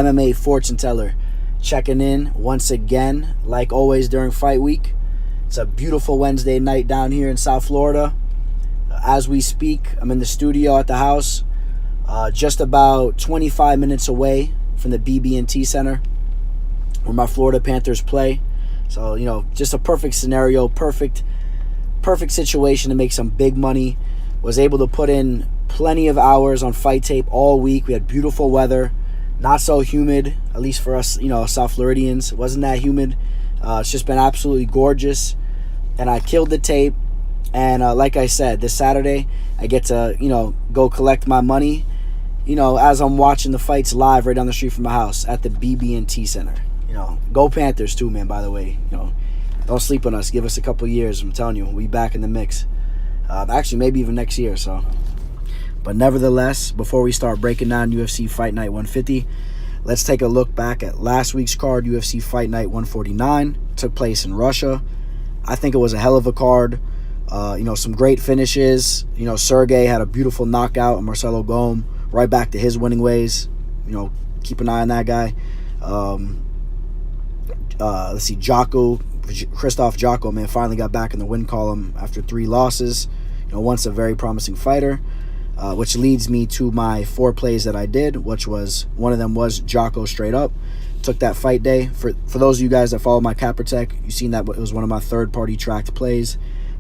MMA fortune teller, checking in once again, like always during fight week. It's a beautiful Wednesday night down here in South Florida. As we speak, I'm in the studio at the house, just about 25 minutes away from the BB&T Center where my Florida Panthers play. So, just a perfect scenario, perfect situation to make some big money. Was able to put in plenty of hours on fight tape all week. We had beautiful weather, not so humid, at least for us, South Floridians. It wasn't that humid. It's just been absolutely gorgeous. And I killed the tape. And like I said, this Saturday, I get to, go collect my money, as I'm watching the fights live right down the street from my house at the BB&T Center. Go Panthers too, man, by the way. Don't sleep on us. Give us a couple years. I'm telling you, we'll be back in the mix. Actually, maybe even next year. But nevertheless, before we start breaking down UFC Fight Night 150, let's take a look back at last week's card, UFC Fight Night 149. Took place in Russia. I think it was a hell of a card. Some great finishes. Sergey had a beautiful knockout on Marcelo Gome, right back to his winning ways. Keep an eye on that guy. Let's see, Krzysztof Jacre, man, finally got back in the win column after 3 losses. Once a very promising fighter, which leads me to my 4 plays that I did, which was, one of them was Jacre straight up. Took that fight day. For those of you guys that follow my Cap Protect, you've seen that it was one of my third-party tracked plays.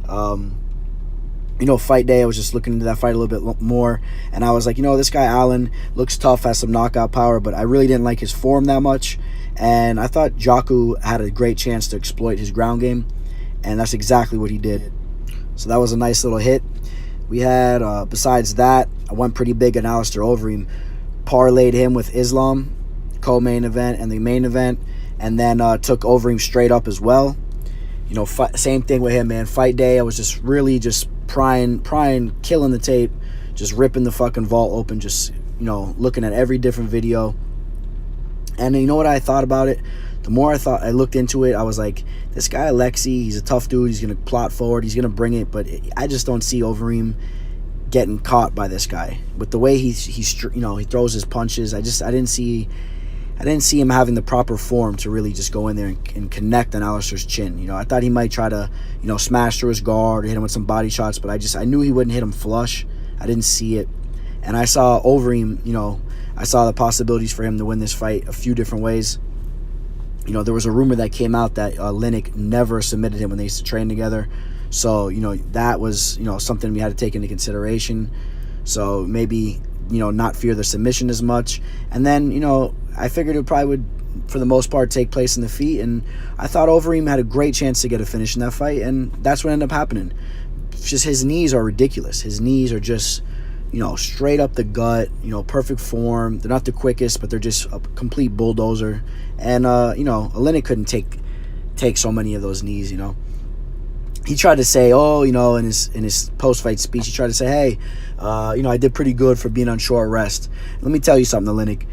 Fight day, I was just looking into that fight a little bit more, and I was like, this guy Allen looks tough, has some knockout power, but I really didn't like his form that much. And I thought Jacre had a great chance to exploit his ground game, and that's exactly what he did. So that was a nice little hit. We had, besides that, I went pretty big on Alistair Overeem. Parlayed him with Islam, co-main event, and the main event, and then took Overeem straight up as well. Same thing with him, man. Fight day, I was just really just prying, killing the tape, just ripping the fucking vault open, just, looking at every different video. And you know what I thought about it? The more I looked into it, I was like, this guy Alexi, he's a tough dude. He's going to plot forward. He's going to bring it. But I just don't see Overeem getting caught by this guy. With the way he throws his punches, I didn't see him having the proper form to really just go in there and connect on Alistair's chin. I thought he might try to, smash through his guard or hit him with some body shots, but I knew he wouldn't hit him flush. I didn't see it. And I saw Overeem, I saw the possibilities for him to win this fight a few different ways. There was a rumor that came out that Lineker never submitted him when they used to train together. So, that was, something we had to take into consideration. So maybe, not fear the submission as much. And then, I figured it probably would, for the most part, take place in the feet. And I thought Overeem had a great chance to get a finish in that fight. And that's what ended up happening. Just his knees are ridiculous. His knees are just, straight up the gut, perfect form. They're not the quickest, but they're just a complete bulldozer. And, Lineker couldn't take so many of those knees, He tried to say, in his post-fight speech, he tried to say, hey, I did pretty good for being on short rest. Let me tell you something, Lineker.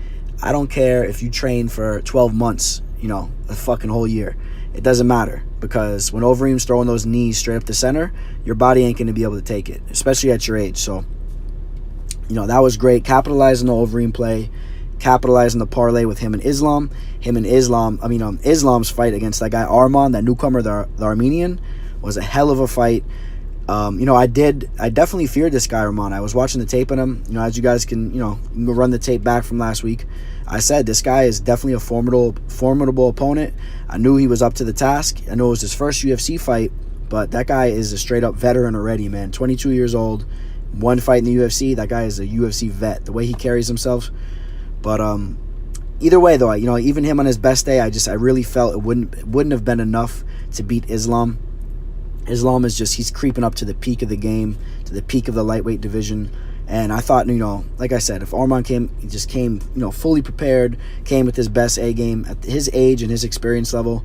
I don't care if you train for 12 months, a fucking whole year. It doesn't matter, because when Overeem's throwing those knees straight up the center, your body ain't going to be able to take it, especially at your age. So, that was great. Capitalizing the Overeem play, capitalizing the parlay with him and Islam. Islam's fight against that guy Arman, that newcomer, the Armenian, was a hell of a fight. I definitely feared this guy Arman. I was watching the tape on him. As you guys can, you can run the tape back from last week. I said this guy is definitely a formidable opponent. I knew he was up to the task. I know it was his first UFC fight, but that guy is a straight up veteran already, man. 22 years old. One fight in the UFC. That guy is a UFC vet. The way he carries himself. But either way, though, even him on his best day, I really felt it wouldn't have been enough to beat Islam. Islam is he's creeping up to the peak of the game, to the peak of the lightweight division. And I thought, like I said, if Arman came, fully prepared, came with his best A game at his age and his experience level,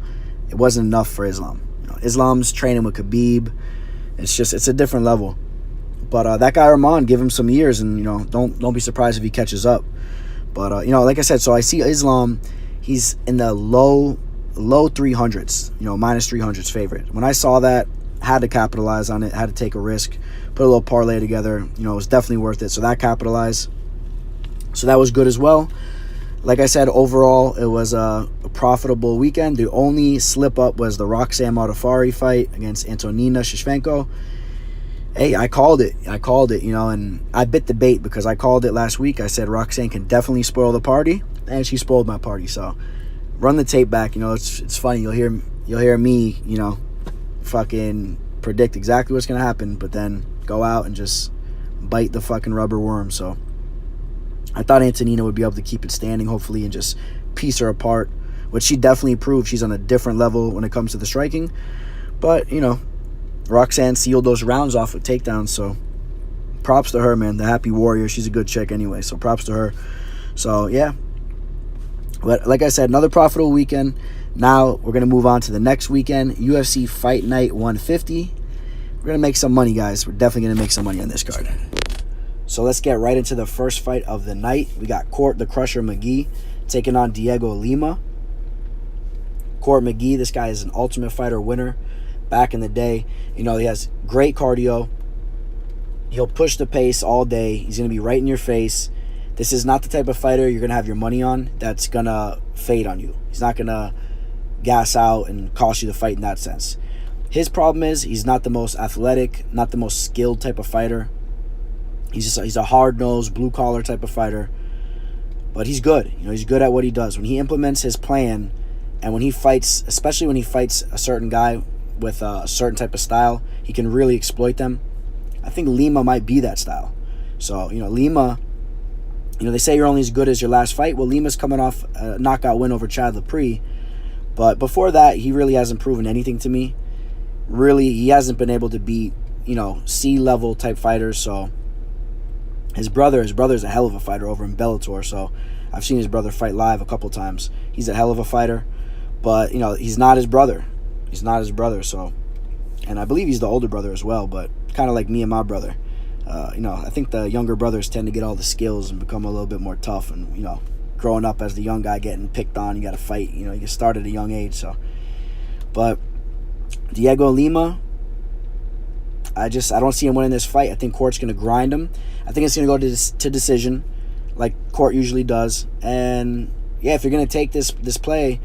it wasn't enough for Islam. Islam's training with Khabib. It's a different level. But that guy Arman, give him some years, and don't be surprised if he catches up. But like I said, so I see Islam, he's in the low 300s, minus 300s favorite. When I saw that, had to capitalize on it, had to take a risk, put a little parlay together. It was definitely worth it. So that capitalized. So that was good as well. Like I said, overall, it was a profitable weekend. The only slip-up was the Roxanne Modafferi fight against Antonina Shevchenko. Hey, I called it, and I bit the bait because I called it last week. I said Roxanne can definitely spoil the party, and she spoiled my party. So run the tape back. It's funny. You'll hear me, fucking predict exactly what's going to happen, but then go out and just bite the fucking rubber worm. So I thought Antonina would be able to keep it standing, hopefully, and just piece her apart, which she definitely proved. She's on a different level when it comes to the striking. But, Roxanne sealed those rounds off with takedowns, so props to her, man. The happy warrior. She's a good chick anyway, so props to her. So, yeah. But like I said, another profitable weekend. Now we're going to move on to the next weekend, UFC Fight Night 150. We're going to make some money, guys. We're definitely going to make some money on this card. So let's get right into the first fight of the night. We got Court the Crusher McGee taking on Dhiego Lima. Court McGee, this guy is an Ultimate Fighter winner back in the day. He has great cardio. He'll push the pace all day. He's going to be right in your face. This is not the type of fighter you're going to have your money on that's going to fade on you. He's not going to gas out and cost you the fight in that sense. His problem is he's not the most athletic, not the most skilled type of fighter. He's a hard-nosed, blue-collar type of fighter. But he's good. He's good at what he does. When he implements his plan and when he fights, especially when he fights a certain guy with a certain type of style, he can really exploit them. I think Lima might be that style. So, Lima, they say you're only as good as your last fight. Well, Lima's coming off a knockout win over Chad Lepre. But before that, he really hasn't proven anything to me. Really, he hasn't been able to beat, C-level type fighters. So his brother's a hell of a fighter over in Bellator. So I've seen his brother fight live a couple times. He's a hell of a fighter. But, he's not his brother. He's not his brother. So, and I believe he's the older brother as well. But kind of like me and my brother. I think the younger brothers tend to get all the skills and become a little bit more tough. And, growing up as the young guy getting picked on, you got to fight. You get started at a young age. So, but Dhiego Lima, I don't see him winning this fight. I think Court's going to grind him. I think it's going to go to decision, like Court usually does. And yeah, if you're going to take this play,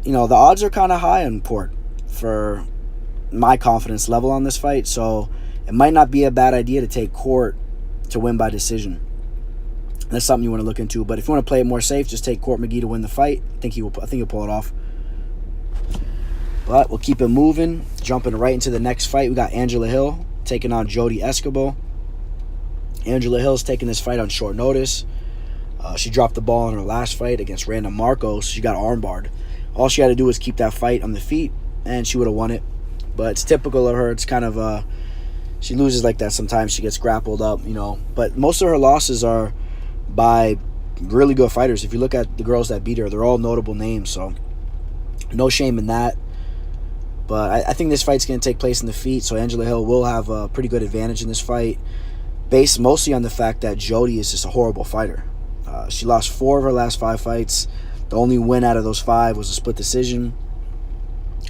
the odds are kind of high on Court for my confidence level on this fight. So it might not be a bad idea to take Court to win by decision. That's something you want to look into. But if you want to play it more safe, just take Court McGee to win the fight. I think he'll pull it off. But we'll keep it moving. Jumping right into the next fight, we got Angela Hill taking on Jodie Esquibel. Angela Hill's taking this fight on short notice. She dropped the ball in her last fight against Randa Marcos. She got armbarred. All she had to do was keep that fight on the feet, and she would have won it. But it's typical of her. It's kind of she loses like that sometimes. She gets grappled up, But most of her losses are by really good fighters. If you look at the girls that beat her, they're all notable names. So no shame in that. But I think this fight's going to take place in the feet, so Angela Hill will have a pretty good advantage in this fight, based mostly on the fact that Jodie is just a horrible fighter. She lost 4 of her last 5 fights. The only win out of those 5 was a split decision.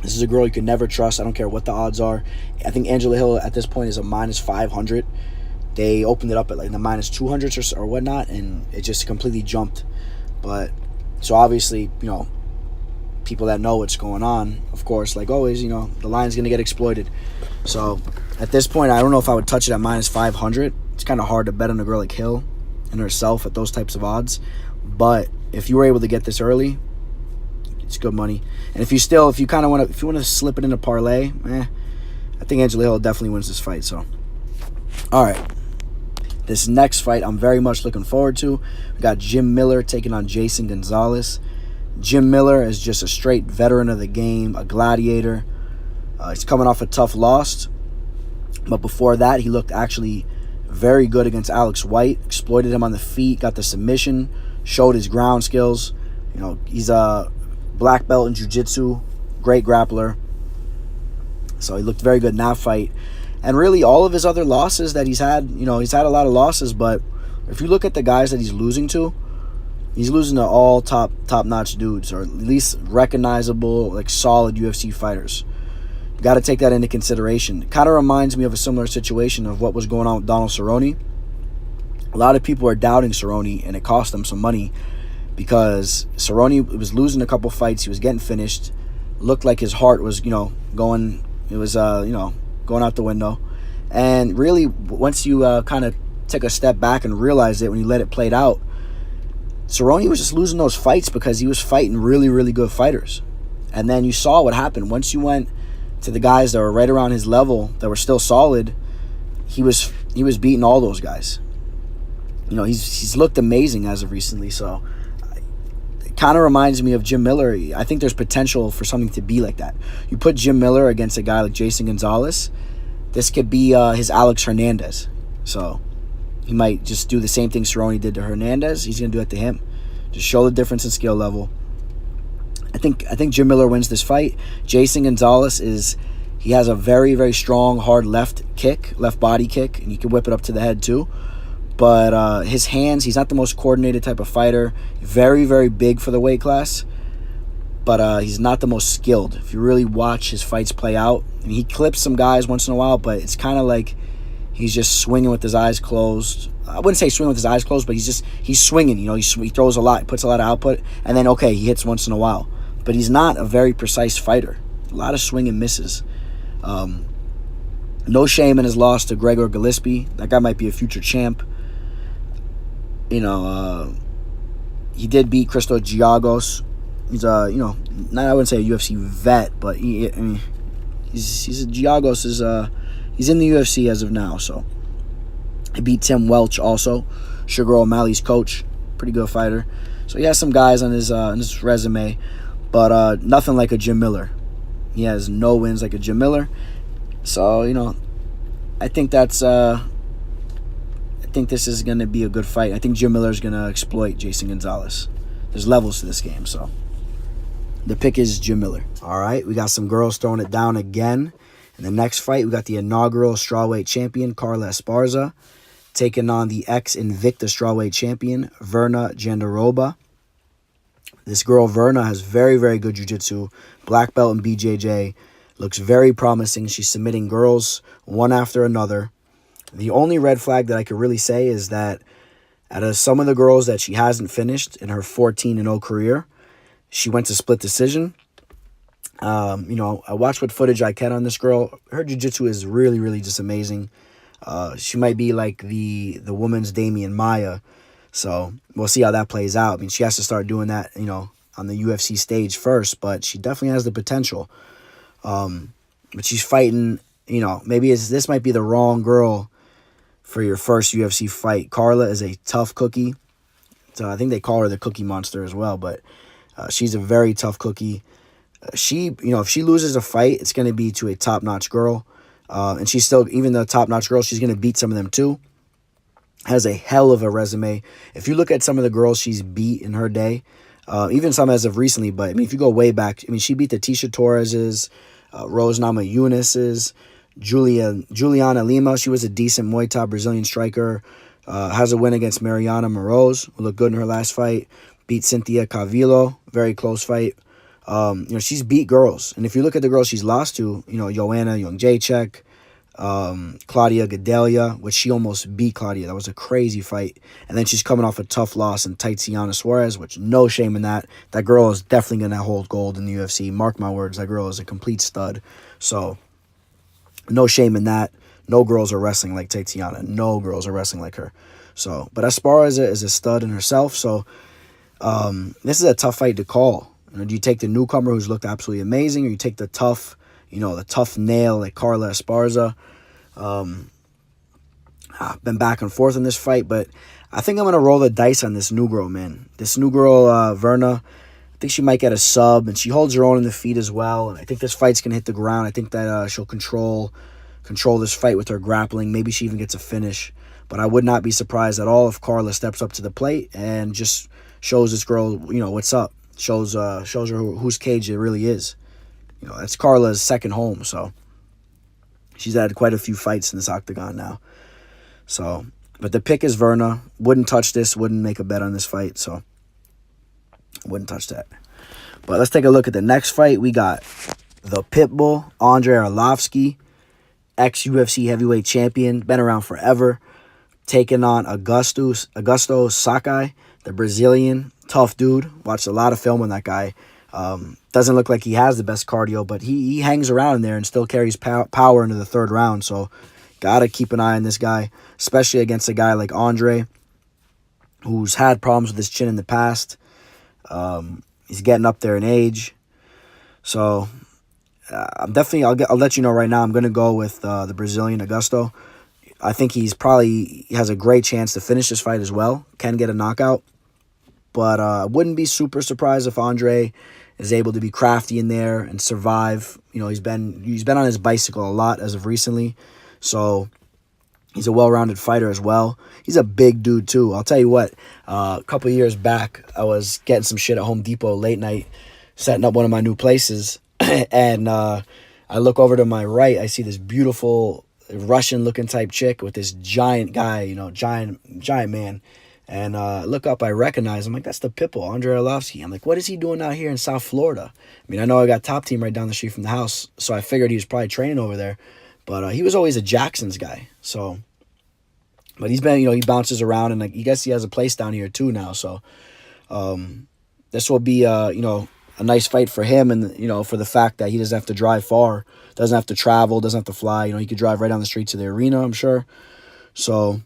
This is a girl you can never trust. I don't care what the odds are. I think Angela Hill at this point is a minus 500. They opened it up at like the minus 200s or whatnot, and it just completely jumped. But so obviously, people that know what's going on, of course, like always, the line's going to get exploited. So at this point, I don't know if I would touch it at minus 500. It's kind of hard to bet on a girl like Hill and herself at those types of odds. But if you were able to get this early, it's good money. And if you want to slip it in a parlay, I think Angela Hill definitely wins this fight. So, all right. This next fight I'm very much looking forward to. We got Jim Miller taking on Jason Gonzalez. Jim Miller is just a straight veteran of the game, a gladiator. He's coming off a tough loss. But before that, he looked actually very good against Alex White. Exploited him on the feet, got the submission, showed his ground skills. He's a black belt in jiu-jitsu, great grappler. So he looked very good in that fight. And really, all of his other losses that he's had, he's had a lot of losses, but if you look at the guys that he's losing to, he's losing to all top-notch dudes, or at least recognizable, like solid UFC fighters. You got to take that into consideration. It kind of reminds me of a similar situation of what was going on with Donald Cerrone. A lot of people are doubting Cerrone, and it cost them some money because Cerrone was losing a couple fights. He was getting finished. Looked like his heart was, going. It was, going out the window. And really, once you kind of took a step back and realized it when you let it play out, Cerrone was just losing those fights because he was fighting really, really good fighters. And then you saw what happened. Once you went to the guys that were right around his level, that were still solid, he was beating all those guys. He's looked amazing as of recently. So it kind of reminds me of Jim Miller. I think there's potential for something to be like that. You put Jim Miller against a guy like Jason Gonzalez, this could be his Alex Hernandez. So he might just do the same thing Cerrone did to Hernandez. He's going to do it to him. Just show the difference in skill level. I think Jim Miller wins this fight. Jason Gonzalez he has a very, very strong, hard left body kick, and he can whip it up to the head too. But his hands, he's not the most coordinated type of fighter. Very, very big for the weight class. But he's not the most skilled. If you really watch his fights play out, he clips some guys once in a while, but it's kind of like he's just swinging with his eyes closed. I wouldn't say swinging with his eyes closed, but he's swinging. He throws a lot, puts a lot of output, and then, okay, he hits once in a while. But he's not a very precise fighter. A lot of swing and misses. No shame in his loss to Gregor Gillespie. That guy might be a future champ. He did beat Christo Giagos. He's I wouldn't say a UFC vet, but he's Giagos is he's in the UFC as of now. So he beat Tim Welch also, Sugar O'Malley's coach, pretty good fighter. So he has some guys on his resume, but nothing like a Jim Miller. He has no wins like a Jim Miller. So I think this is going to be a good fight. I think Jim Miller is going to exploit Jason Gonzalez. There's levels to this game, so the pick is Jim Miller. All right, we got some girls throwing it down again. In the next fight, we got the inaugural strawweight champion, Carla Esparza, taking on the ex-Invicta strawweight champion, Virna Jandiroba. This girl, Virna, has very, very good jiu-jitsu. Black belt in BJJ. Looks very promising. She's submitting girls one after another. The only red flag that I could really say is that out of some of the girls that she hasn't finished in her 14-0 career, she went to split decision. I watched what footage I can on this girl. Her jiu-jitsu is really, really just amazing. She might be like the woman's Damian Maia. So we'll see how that plays out. I mean, she has to start doing that, on the UFC stage first, but she definitely has the potential. But she's fighting, maybe this might be the wrong girl for your first UFC fight. Carla is a tough cookie. So I think they call her the Cookie Monster as well, but she's a very tough cookie. If she loses a fight, it's going to be to a top-notch girl. And she's still, even the top-notch girl, she's going to beat some of them too. Has a hell of a resume. If you look at some of the girls she's beat in her day, even some as of recently, but I mean, if you go way back, I mean, she beat the Tisha Torreses, Rose Namajunas, Juliana Lima. She was a decent Muay Thai Brazilian striker. Has a win against Mariana Moroz, who looked good in her last fight. Beat Cynthia Calvillo, very close fight. She's beat girls. And if you look at the girls she's lost to, Joanna Jędrzejczyk, Claudia Gadelha, which she almost beat Claudia. That was a crazy fight. And then she's coming off a tough loss in Tatiana Suarez, which no shame in that. That girl is definitely going to hold gold in the UFC. Mark my words, that girl is a complete stud. So no shame in that. No girls are wrestling like Tatiana. No girls are wrestling like her. So, but Esparza is a stud in herself. So this is a tough fight to call. Do you take the newcomer who's looked absolutely amazing, or you take the tough, the tough nail like Carla Esparza? I've been back and forth in this fight, but I think I'm going to roll the dice on this new girl, man. This new girl, Virna, I think she might get a sub, and she holds her own in the feet as well. And I think this fight's going to hit the ground. I think that she'll control this fight with her grappling. Maybe she even gets a finish. But I would not be surprised at all if Carla steps up to the plate and just shows this girl, what's up. Shows her whose cage it really is. That's Carla's second home, so she's had quite a few fights in this octagon now. So, but the pick is Virna. Wouldn't touch this. Wouldn't make a bet on this fight, so wouldn't touch that. But let's take a look at the next fight. We got the Pitbull, Andrei Arlovski, ex-UFC heavyweight champion, been around forever, taking on Augusto Sakai, the Brazilian, Tough dude. Watched a lot of film on that guy. Doesn't look like he has the best cardio, but he hangs around in there and still carries power into the third round. So got to keep an eye on this guy, especially against a guy like Andrei, who's had problems with his chin in the past. He's getting up there in age. So I'm definitely, I'll let you know right now, I'm going to go with the Brazilian Augusto. I think he has a great chance to finish this fight as well. Can get a knockout. But I wouldn't be super surprised if Andrei is able to be crafty in there and survive. You know, he's been on his bicycle a lot as of recently. So he's a well-rounded fighter as well. He's a big dude too. I'll tell you what, a couple of years back, I was getting some shit at Home Depot late night, setting up one of my new places. And I look over to my right, I see this beautiful Russian-looking type chick with this giant guy, you know, giant man. And I look up, I recognize him. I'm like, that's the Pitbull, Andrei Arlovski. I'm like, what is he doing out here in South Florida? I mean, I know I got Top Team right down the street from the house, so I figured he was probably training over there. But he was always a Jackson's guy. So, but he's been, you know, he bounces around, and like, I guess he has a place down here too now. So, this will be, you know, a nice fight for him, and you know, for the fact that he doesn't have to drive far, doesn't have to travel, doesn't have to fly. You know, he could drive right down the street to the arena, I'm sure. So,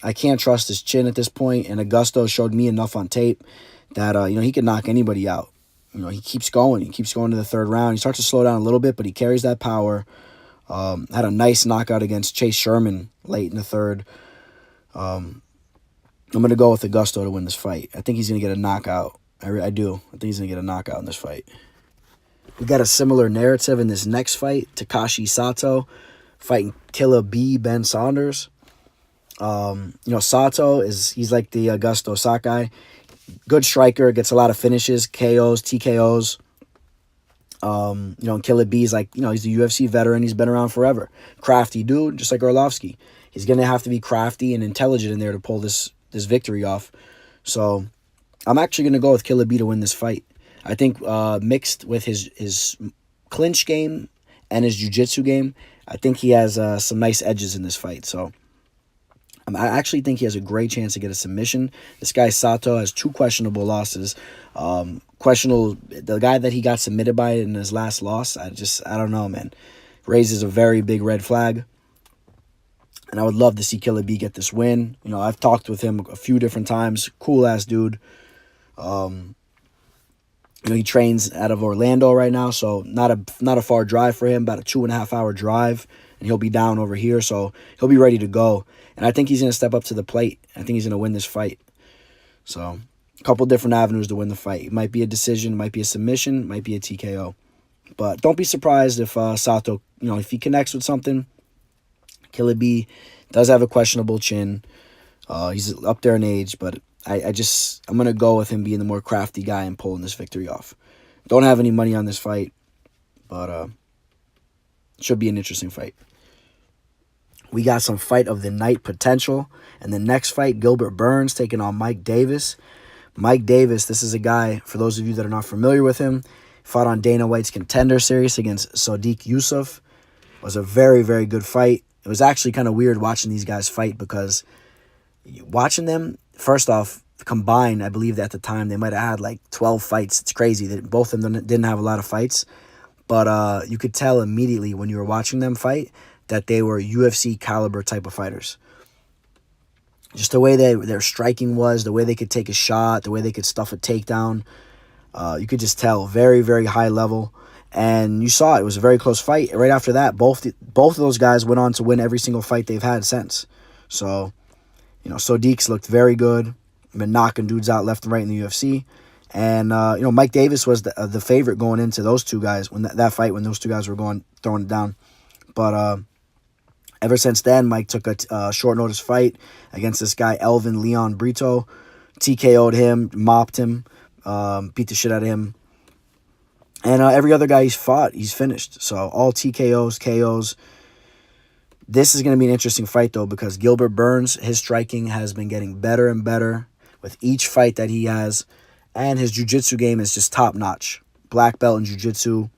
I can't trust his chin at this point, and Augusto showed me enough on tape that, you know, he can knock anybody out. You know, he keeps going. He keeps going to the third round. He starts to slow down a little bit, but he carries that power. Had a nice knockout against Chase Sherman late in the third. I'm going to go with Augusto to win this fight. I think he's going to get a knockout. I do. I think he's going to get a knockout in this fight. We got a similar narrative in this next fight. Takashi Sato fighting Killer B, Ben Saunders. You know, Sato he's like the Augusto Sakai. Good striker, gets a lot of finishes, KOs, TKOs. You know, Killer B's like, you know, he's a UFC veteran. He's been around forever. Crafty dude, just like Arlovski. He's going to have to be crafty and intelligent in there to pull this victory off. So I'm actually going to go with Killer B to win this fight. I think mixed with his clinch game and his jiu-jitsu game, I think he has some nice edges in this fight. So I actually think he has a great chance to get a submission. This guy Sato has 2 questionable losses. Questionable, the guy that he got submitted by in his last loss, I don't know, man. Raises a very big red flag. And I would love to see Killer B get this win. You know, I've talked with him a few different times. Cool-ass dude. You know, he trains out of Orlando right now, so not a far drive for him, about a 2.5-hour drive. And he'll be down over here, so he'll be ready to go. And I think he's going to step up to the plate. I think he's going to win this fight. So, a couple different avenues to win the fight. It might be a decision, it might be a submission, it might be a TKO. But don't be surprised if Sato, you know, if he connects with something. Killer B does have a questionable chin. He's up there in age, but I'm going to go with him being the more crafty guy and pulling this victory off. Don't have any money on this fight, but should be an interesting fight. We got some fight of the night potential. And the next fight, Gilbert Burns taking on Mike Davis. Mike Davis, this is a guy, for those of you that are not familiar with him, fought on Dana White's Contender Series against Sodiq Yusuff. It was a very, very good fight. It was actually kind of weird watching these guys fight because watching them, first off, combined, I believe that at the time they might have had like 12 fights. It's crazy that both of them didn't have a lot of fights. But you could tell immediately when you were watching them fight that they were UFC caliber type of fighters. Just the way their striking was, the way they could take a shot, the way they could stuff a takedown. You could just tell very, very high level. And you saw it was a very close fight. Right after that, both of those guys went on to win every single fight they've had since. So, you know, Sodiq's looked very good. Been knocking dudes out left and right in the UFC. And, you know, Mike Davis was the favorite going into those two guys, when that fight, when those two guys were throwing it down. But ever since then, Mike took a short notice fight against this guy, Elvin Leon Brito. TKO'd him, mopped him, beat the shit out of him. And every other guy he's fought, he's finished. So all TKOs, KOs. This is going to be an interesting fight, though, because Gilbert Burns, his striking has been getting better and better with each fight that he has. And his jiu-jitsu game is just top-notch. Black belt in jiu-jitsu.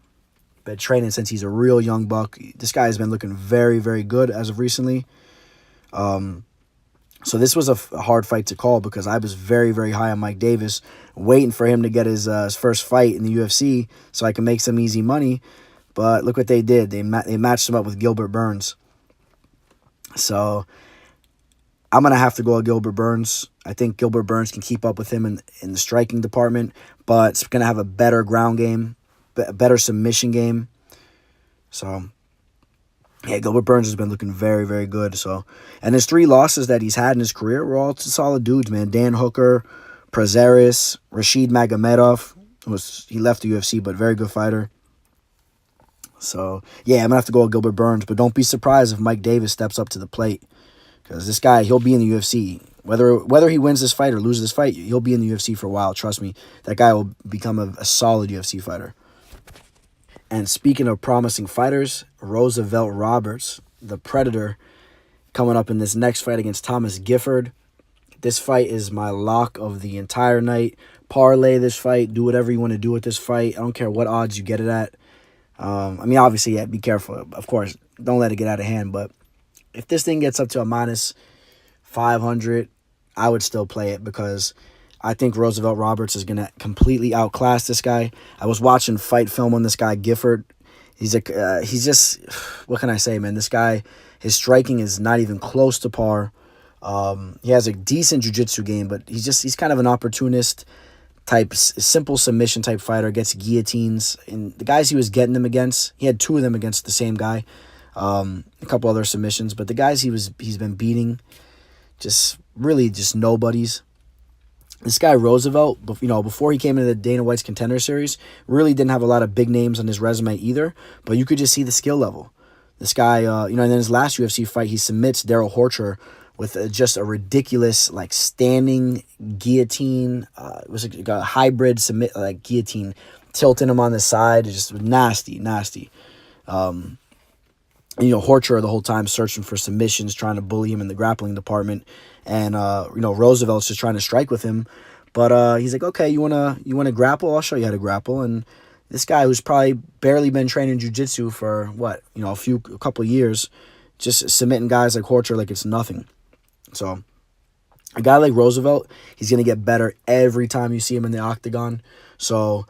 Been training since he's a real young buck. This guy has been looking very, very good as of recently. So this was a hard fight to call because I was very, very high on Mike Davis, waiting for him to get his first fight in the UFC so I can make some easy money. But look what they did. They matched him up with Gilbert Burns. So I'm going to have to go with Gilbert Burns. I think Gilbert Burns can keep up with him in the striking department, but it's going to have a better ground game, better submission game. So, yeah, Gilbert Burns has been looking very, very good. So, and his 3 losses that he's had in his career were all to solid dudes, man. Dan Hooker, Prazeres, Rashid Magomedov. He left the UFC, but very good fighter. So, yeah, I'm going to have to go with Gilbert Burns, but don't be surprised if Mike Davis steps up to the plate. Because this guy, he'll be in the UFC. Whether he wins this fight or loses this fight, he'll be in the UFC for a while. Trust me, that guy will become a solid UFC fighter. And speaking of promising fighters, Roosevelt Roberts, the Predator, coming up in this next fight against Thomas Gifford. This fight is my lock of the entire night. Parlay this fight. Do whatever you want to do with this fight. I don't care what odds you get it at. I mean, obviously, yeah, be careful. Of course, don't let it get out of hand, but if this thing gets up to a minus 500, I would still play it because I think Roosevelt Roberts is going to completely outclass this guy. I was watching fight film on this guy, Gifford. He's just, what can I say, man? This guy, his striking is not even close to par. He has a decent jiu-jitsu game, but he's kind of an opportunist type, simple submission type fighter, gets guillotines. And the guys he was getting them against, he had 2 of them against the same guy. A couple other submissions, but the guys he's been beating, just nobodies. This guy Roosevelt, before he came into the Dana White's Contender Series, really didn't have a lot of big names on his resume either, but you could just see the skill level. This guy, and in his last UFC fight, he submits Daryl Horcher with just a ridiculous standing guillotine. It was a hybrid guillotine, tilting him on the side. Just nasty. Horcher the whole time searching for submissions, trying to bully him in the grappling department, and Roosevelt's just trying to strike with him, but he's like, okay, you wanna grapple? I'll show you how to grapple. And this guy who's probably barely been training jiu-jitsu for a couple years, just submitting guys like Horcher like it's nothing. So a guy like Roosevelt, he's gonna get better every time you see him in the octagon. So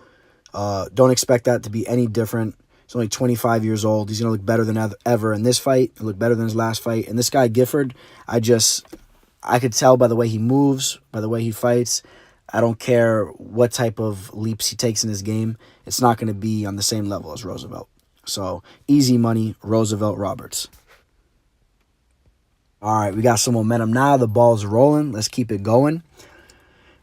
don't expect that to be any different. He's only 25 years old. He's going to look better than ever in this fight. He'll look better than his last fight. And this guy, Gifford, I could tell by the way he moves, by the way he fights. I don't care what type of leaps he takes in his game. It's not going to be on the same level as Roosevelt. So, easy money, Roosevelt Roberts. All right, we got some momentum now. The ball's rolling. Let's keep it going.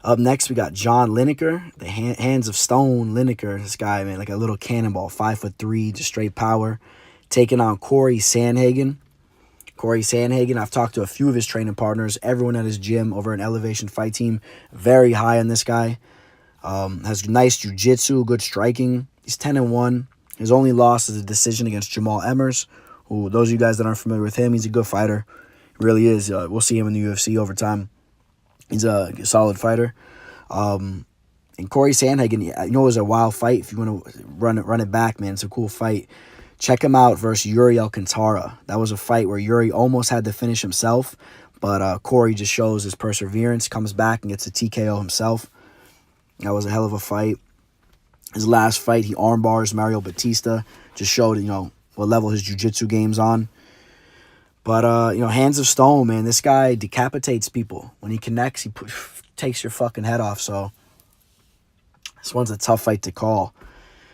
Up next, we got John Lineker, the hands of stone Lineker. This guy, man, like a little cannonball, 5'3", just straight power. Taking on Cory Sandhagen. Cory Sandhagen, I've talked to a few of his training partners. Everyone at his gym over at Elevation Fight Team, very high on this guy. Has nice jiu-jitsu, good striking. He's 10-1. His only loss is a decision against Jamal Emmers, who, those of you guys that aren't familiar with him, he's a good fighter. He really is. We'll see him in the UFC over time. He's a solid fighter. And Cory Sandhagen, it was a wild fight. If you want to run it back, man, it's a cool fight. Check him out versus Yuri Alcantara. That was a fight where Yuri almost had to finish himself, but Cory just shows his perseverance, comes back and gets a TKO himself. That was a hell of a fight. His last fight, he armbars Mario Batista. Just showed, what level his jiu-jitsu game's on. But, hands of stone, man. This guy decapitates people. When he connects, he takes your fucking head off. So, this one's a tough fight to call.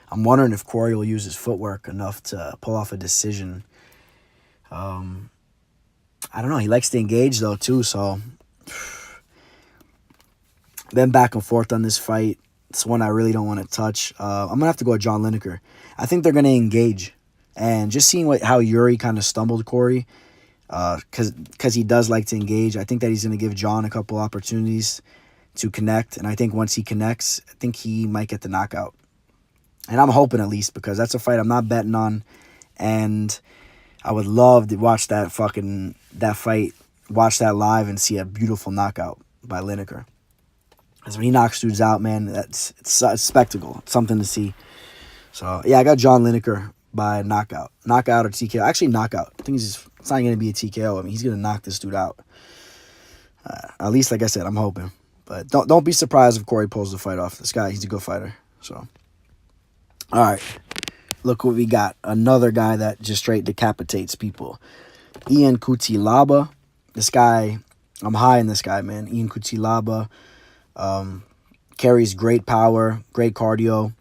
I'm wondering if Cory will use his footwork enough to pull off a decision. I don't know. He likes to engage, though, too. So, then back and forth on this fight. It's one I really don't want to touch. I'm going to have to go with John Lineker. I think they're going to engage. And just seeing how Yuri kind of stumbled Cory, because he does like to engage. I think that he's going to give John a couple opportunities to connect, and I think once he connects, I think he might get the knockout. And I'm hoping at least, because that's a fight I'm not betting on, and I would love to watch that fight, watch that live and see a beautiful knockout by Lineker. Because when he knocks dudes out, man, it's a spectacle. It's something to see. So, yeah, I got John Lineker by knockout. Knockout or TKO. Actually, knockout. I think it's not going to be a TKO. I mean, he's going to knock this dude out. At least, like I said, I'm hoping. But don't be surprised if Cory pulls the fight off. This guy, he's a good fighter. So, all right. Look what we got. Another guy that just straight decapitates people. Ian Cutelaba. This guy, I'm high in this guy, man. Ian Cutelaba carries great power, great cardio.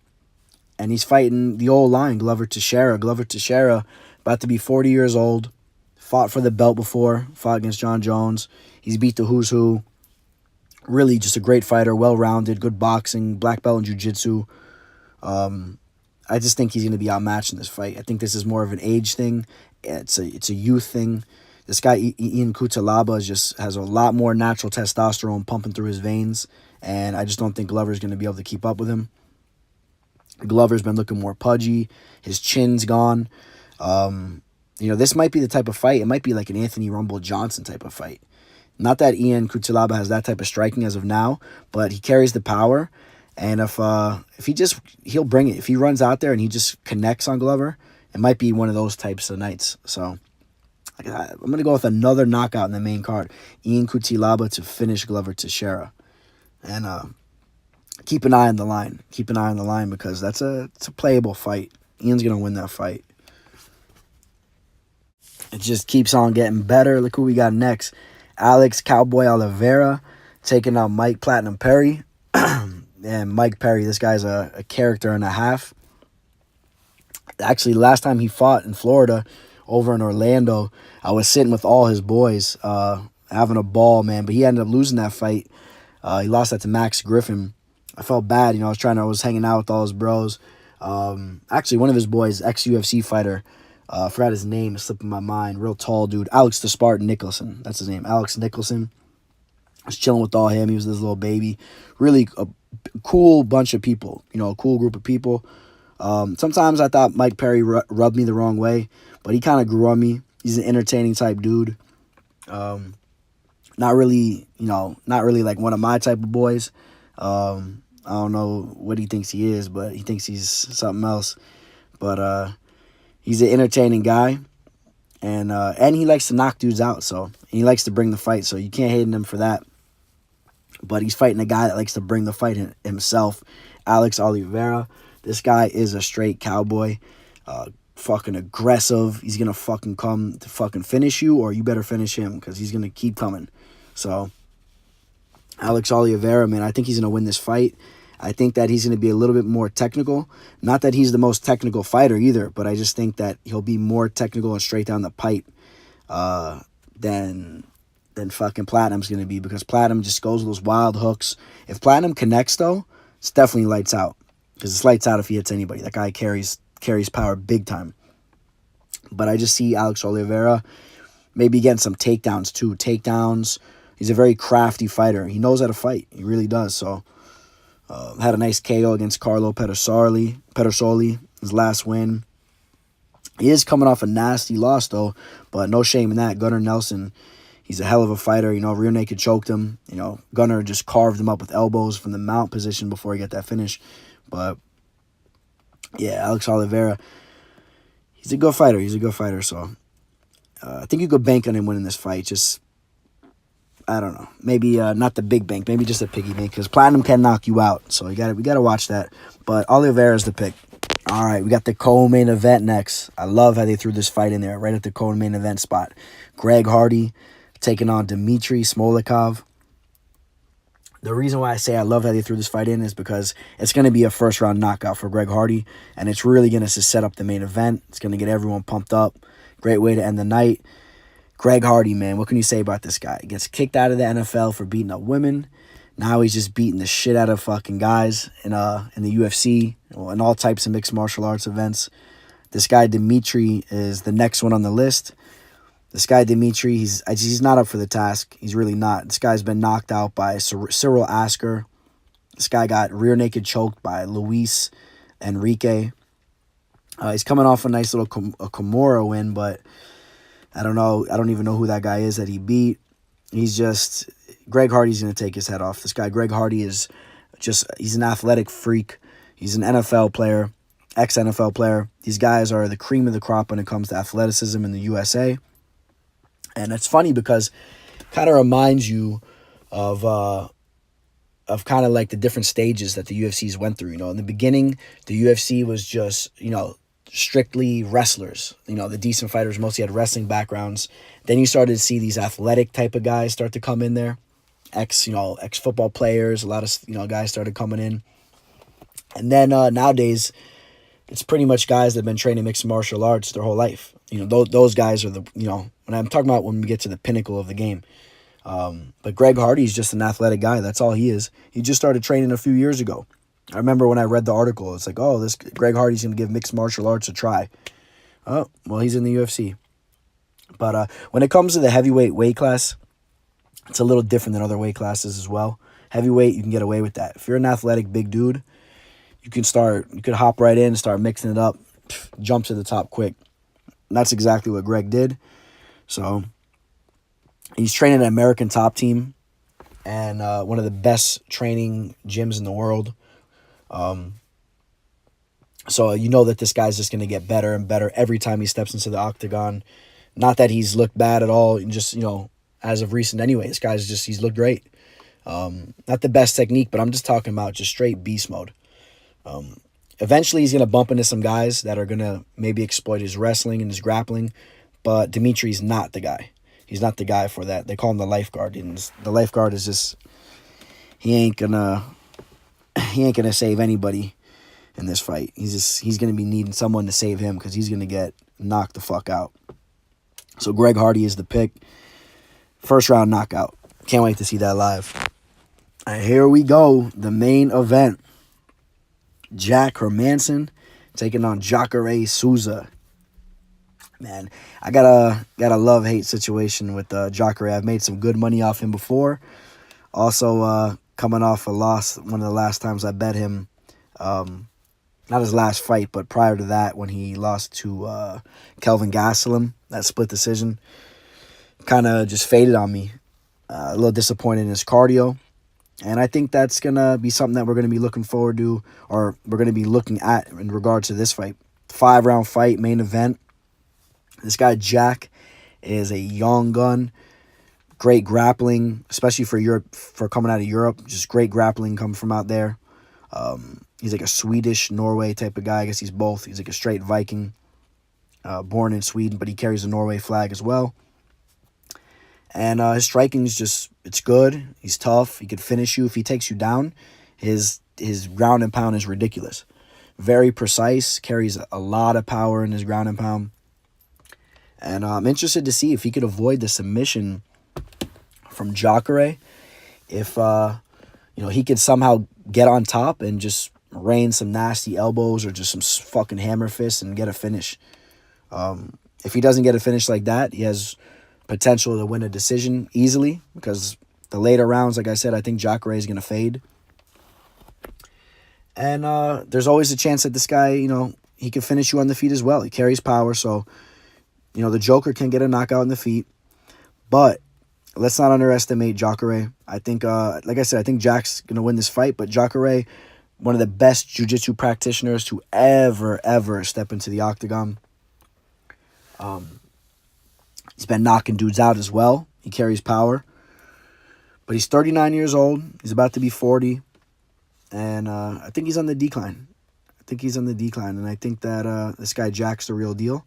And he's fighting the old line, Glover Teixeira. Glover Teixeira, about to be 40 years old. Fought for the belt before. Fought against John Jones. He's beat the who's who. Really just a great fighter, well-rounded, good boxing, black belt in jiu-jitsu. I just think he's going to be outmatched in this fight. I think this is more of an age thing. It's a youth thing. This guy, Ian Cutelaba, just has a lot more natural testosterone pumping through his veins, and I just don't think Glover's going to be able to keep up with him. Glover's been looking more pudgy. His chin's gone. This might be the type of fight. It might be like an Anthony Rumble Johnson type of fight. Not that Ian Cutelaba has that type of striking as of now, but he carries the power. And if he'll bring it. If he runs out there and he just connects on Glover, it might be one of those types of nights. So I'm going to go with another knockout in the main card. Ian Cutelaba to finish Glover Teixeira. And keep an eye on the line. Keep an eye on the line because it's a playable fight. Ian's going to win that fight. It just keeps on getting better. Look who we got next. Alex Cowboy Oliveira taking out Mike Platinum Perry. And Mike Perry, this guy's a character and a half. Actually, last time he fought in Florida, over in Orlando, I was sitting with all his boys, having a ball, man. But he ended up losing that fight. He lost that to Max Griffin. I felt bad, I was hanging out with all his bros. Actually, one of his boys, ex-UFC fighter, I forgot his name, it's slipping my mind. Real tall dude, Alex the Spartan Nicholson. That's his name, Alex Nicholson. I was chilling with all him. He was this little baby. Really a cool bunch of people, a cool group of people. Sometimes I thought Mike Perry rubbed me the wrong way, but he kind of grew on me. He's an entertaining type dude. Not really like one of my type of boys. I don't know what he thinks he is, but he thinks he's something else. But he's an entertaining guy, and he likes to knock dudes out. So he likes to bring the fight. So you can't hate him for that. But he's fighting a guy that likes to bring the fight himself, Alex Oliveira. This guy is a straight cowboy, fucking aggressive. He's gonna fucking come to fucking finish you, or you better finish him because he's gonna keep coming. So Alex Oliveira, man, I think he's gonna win this fight. I think that he's gonna be a little bit more technical. Not that he's the most technical fighter either, but I just think that he'll be more technical and straight down the pipe than fucking Platinum's going to be, because Platinum just goes with those wild hooks. If Platinum connects, though, it's definitely lights out, because it's lights out if he hits anybody. That guy carries power big time. But I just see Alex Oliveira maybe getting some takedowns, too. He's a very crafty fighter. He knows how to fight. He really does. So, had a nice KO against Carlo Pedersoli, his last win. He is coming off a nasty loss, though, but no shame in that. Gunnar Nelson, he's a hell of a fighter. Rear naked choked him. Gunnar just carved him up with elbows from the mount position before he got that finish. But, yeah, Alex Oliveira, he's a good fighter. So, I think you could bank on him winning this fight. Just, I don't know. Maybe not the big bank. Maybe just a piggy bank, because Platinum can knock you out. So, we gotta watch that. But Oliveira's the pick. All right, we got the co-main event next. I love how they threw this fight in there right at the co-main event spot. Greg Hardy taking on Dimitry Smoliakov. The reason why I say I love how they threw this fight in is because it's going to be a first-round knockout for Greg Hardy, and it's really going to set up the main event. It's going to get everyone pumped up. Great way to end the night. Greg Hardy, man, what can you say about this guy? He gets kicked out of the NFL for beating up women. Now he's just beating the shit out of fucking guys in the UFC, and all types of mixed martial arts events. This guy, Dimitry, is the next one on the list. This guy, Dimitry, he's not up for the task. He's really not. This guy's been knocked out by Cyril Asker. This guy got rear naked choked by Luis Enrique. He's coming off a nice little Kimura win, but I don't know. I don't even know who that guy is that he beat. Greg Hardy's going to take his head off. This guy, Greg Hardy, he's an athletic freak. He's an NFL player, ex-NFL player. These guys are the cream of the crop when it comes to athleticism in the USA. And it's funny because kind of reminds you of kind of like the different stages that the UFC's went through. In the beginning, the UFC was just, strictly wrestlers. The decent fighters mostly had wrestling backgrounds. Then you started to see these athletic type of guys start to come in there. Ex-football players, a lot of, guys started coming in. And then nowadays, it's pretty much guys that have been training mixed martial arts their whole life. Those guys are when I'm talking about when we get to the pinnacle of the game. But Greg Hardy's just an athletic guy. That's all he is. He just started training a few years ago. I remember when I read the article, it's like, oh, this Greg Hardy's going to give mixed martial arts a try. Oh, well, he's in the UFC. But when it comes to the heavyweight weight class, it's a little different than other weight classes as well. Heavyweight, you can get away with that. If you're an athletic big dude, you could hop right in, start mixing it up, jump to the top quick. And that's exactly what Greg did. So he's training an American Top Team and one of the best training gyms in the world. So that this guy's just going to get better and better every time he steps into the octagon. Not that he's looked bad at all, just, as of recent anyway. This guy's he's looked great. Not the best technique, but I'm just talking about just straight beast mode. Eventually he's going to bump into some guys that are going to maybe exploit his wrestling and his grappling, but Dimitri's not the guy. He's not the guy for that. They call him the lifeguard, and the lifeguard is just, he ain't gonna save anybody in this fight. He's gonna be needing someone to save him because he's gonna get knocked the fuck out. So Greg Hardy is the pick. First round knockout. Can't wait to see that live. All right, here we go. The main event. Jacre taking on Jacare Souza. Man, I got a love-hate situation with Jacare. I've made some good money off him before. Also, coming off a loss, one of the last times I bet him, not his last fight, but prior to that, when he lost to Kelvin Gastelum, that split decision, kind of just faded on me. A little disappointed in his cardio. And I think that's going to be something that we're going to be looking forward to, or we're going to be looking at in regard to this fight. 5-round fight, main event. This guy, Jack, is a young gun. Great grappling, especially for Europe, for coming out of Europe. Just great grappling coming from out there. He's like a Swedish, Norway type of guy. I guess he's both. He's like a straight Viking, born in Sweden, but he carries a Norway flag as well. And his striking is just, it's good. He's tough. He could finish you if he takes you down. His ground and pound is ridiculous. Very precise. Carries a lot of power in his ground and pound. And I'm interested to see if he could avoid the submission from Jacare. If, he could somehow get on top and just rain some nasty elbows or just some fucking hammer fists and get a finish. If he doesn't get a finish like that, he has potential to win a decision easily because the later rounds, like I said, I think Jacare is going to fade. And there's always a chance that this guy, he can finish you on the feet as well. He carries power, so, the Joker can get a knockout in the feet. But let's not underestimate Jacare. I think, like I said, I think Jack's going to win this fight, but Jacare, one of the best jiu-jitsu practitioners to ever step into the octagon. He's been knocking dudes out as well. He carries power. But he's 39 years old. He's about to be 40. And I think he's on the decline. And I think that this guy Jack's the real deal.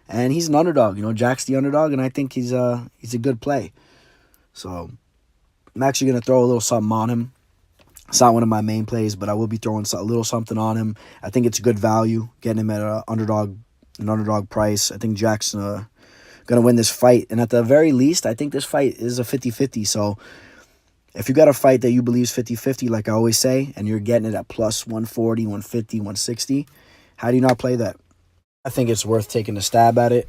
And he's an underdog. Jack's the underdog, and I think he's a good play. So I'm actually going to throw a little something on him. It's not one of my main plays, but I will be throwing a little something on him. I think it's good value, getting him at an underdog price. I think Jack's going to win this fight. And at the very least, I think this fight is a 50-50. So if you got a fight that you believe is 50-50, like I always say, and you're getting it at plus 140, 150, 160, how do you not play that? I think it's worth taking a stab at it.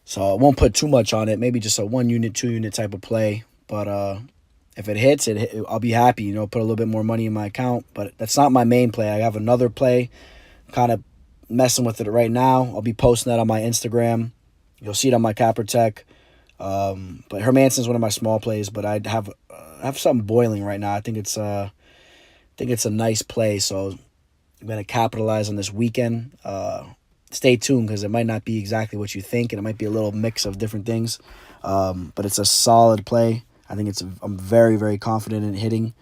So I won't put too much on it. Maybe just a 1 unit, 2 unit type of play. But if it hits, I'll be happy, put a little bit more money in my account. But that's not my main play. I have another play, kind of messing with it right now. I'll be posting that on my Instagram. You'll see it on my Capper Tech. But Hermansson's one of my small plays, but I have something boiling right now. I think it's a nice play, so I'm going to capitalize on this weekend. Stay tuned because it might not be exactly what you think, and it might be a little mix of different things. But it's a solid play. I think I'm very, very confident in hitting.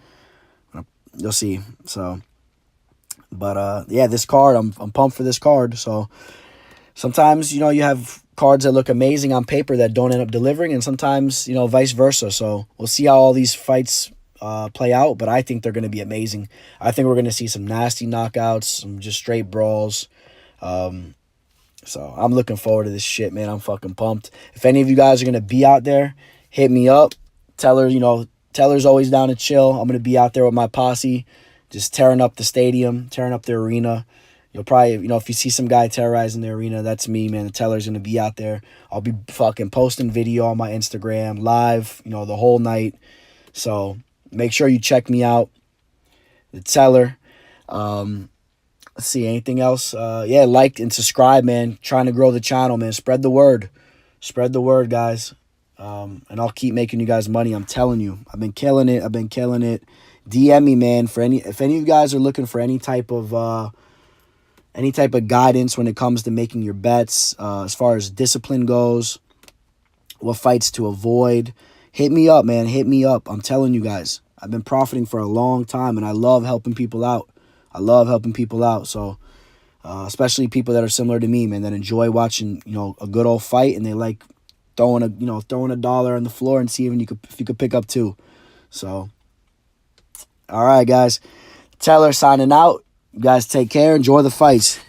You'll see. So, but yeah, this card, I'm pumped for this card. So sometimes, you have cards that look amazing on paper that don't end up delivering, and sometimes, vice versa. So we'll see how all these fights play out, but I think they're going to be amazing. I think we're going to see some nasty knockouts, some just straight brawls. So I'm looking forward to this shit, man. I'm fucking pumped. If any of you guys are going to be out there, hit me up. Teller's always down to chill. I'm going to be out there with my posse, just tearing up the stadium, tearing up the arena. You'll probably, if you see some guy terrorizing the arena, that's me, man. The Teller's going to be out there. I'll be fucking posting video on my Instagram, live, the whole night. So make sure you check me out. The Teller. Let's see, anything else? Yeah, like and subscribe, man. Trying to grow the channel, man. Spread the word. Spread the word, guys. And I'll keep making you guys money. I'm telling you. I've been killing it. DM me, man. If any of you guys are looking for any type of guidance when it comes to making your bets, as far as discipline goes, what fights to avoid, hit me up, man. Hit me up. I'm telling you guys. I've been profiting for a long time, and I love helping people out. So, especially people that are similar to me, man, that enjoy watching, a good old fight, and they like throwing a dollar on the floor and see if you could pick up two. So, all right, guys. Teller signing out. You guys take care. Enjoy the fights.